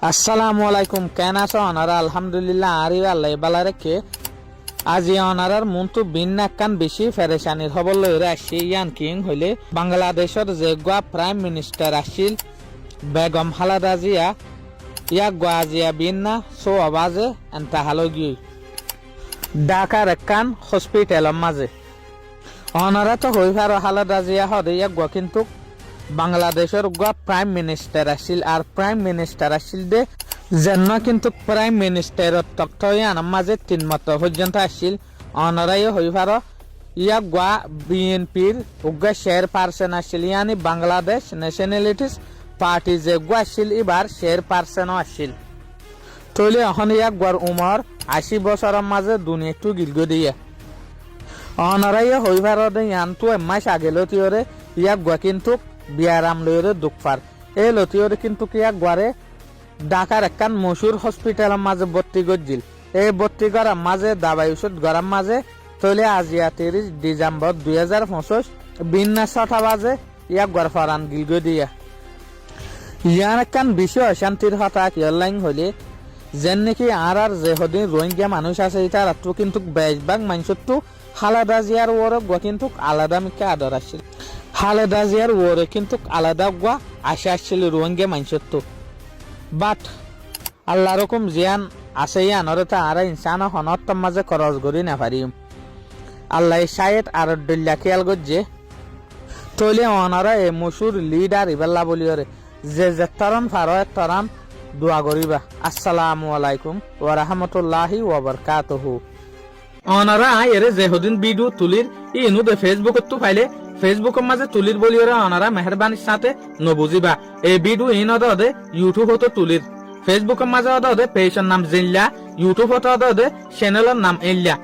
আসসালামু আলাইকুম কেন আছো অনারা আলহামদুলিল্লাহ আরি আল্লাহ বালা রেখে আজি অনারার মনটো বিন্নাকান বেশি ফেরেশানির খবর লইরে আসি ইয়ান কিং হইলে বাংলাদেশের যে গোয়া প্রাইম মিনিস্টার আসিল বেগম খালেদা জিয়া ইয়া গোয়া জিয়া বিন্না সো আওয়াজে এন্তা হালগি ঢাকার একখান হসপিটালের মাঝে অনারা তো হই ফারো খালেদা জিয়া হদে ইয়া গোয়া কিন্তু বাংলাদেশের গোয়া প্রাইম মিনিস্টার আসিল আর প্রাইম মিনিস্টার আসিল দে যেন কিন্তু প্রাইম মিনিস্টারের তক্তয়ান মাঝে 3 মাস পর্যন্ত আসিল অনারাই হই ফারো ইয়া গোয়া বিএনপির উগ্র শেয়ার পার্সন আসিল ইয়ানি বাংলাদেশ ন্যাশনালিটিস পার্টি যে গোয়া আসিল এবার শেয়ার পার্সনও আসিল তৈলে এখন ইয়া গোয়ার উমর 80 বছরের মাঝে দুনিয়া একটু গিলগ দিয়ে অনারাই হই ফারো দে ইয়ান তো মাস আগে লতিওরে ইয়া গোয়া কিন্তু বিয়ারাম লইরে দুঃখার এই লতিওরে কিন্তু কিয়া গোয়ারে ঢাকার একখান মশুর হসপিটালের মাঝে ভর্তি করছিল এই ভর্তি করার মাঝে দাবাই ওষুধ গরম মাঝে তৈলে আজিয়া 30 ডিসেম্বর 2025 বিন্না 6টা বাজে ইয়া গোয়ার ফারান গিলগ দিয়া ইয়ার একখান বিষয় অশান্তির হতা কিয়লাইন হইলে যেন নাকি আর যে হদিন রোহিঙ্গা মানুষ আছে তার তো কিন্তু বেশভাগ মানুষের তো খালেদা জিয়ার ওর গোয়া কিন্তু আলাদা মিকে আদর আসছিল খালেদা জিয়ার ওরে কিন্তু আলাদা গোয়া আসে আসছিল রোহিঙ্গা মানুষের তো বাট আল্লাহ রকম জিয়ান আছে ইয়ানরে তা আর ইনসান হনত মাঝে খরচ করি না পারিম আল্লাহ শায়েত আর ডল্লা খেয়াল করছে তৈলে অনারা এ মসুর লিডার ইবাল্লা বলিওরে যে তরন ফারো তরান দোয়া করিবা আসসালামু আলাইকুম ওয়া রাহমাতুল্লাহি ওয়া বারাকাতুহু অনারা এর যে হদিন ভিডিও তুলির ইনু দে ফেসবুকত তো ফাইলে ফেসবুকের মাঝে তুলির বলিওরে অনারা মেহরবানির সাথে নবুজিবা এই ভিডিও ইন দে ইউটিউব হতে তুলির ফেসবুকের মাঝে দে পেজের নাম জিল্লা ইউটিউব হতে দে চ্যানেলের নাম ইল্লা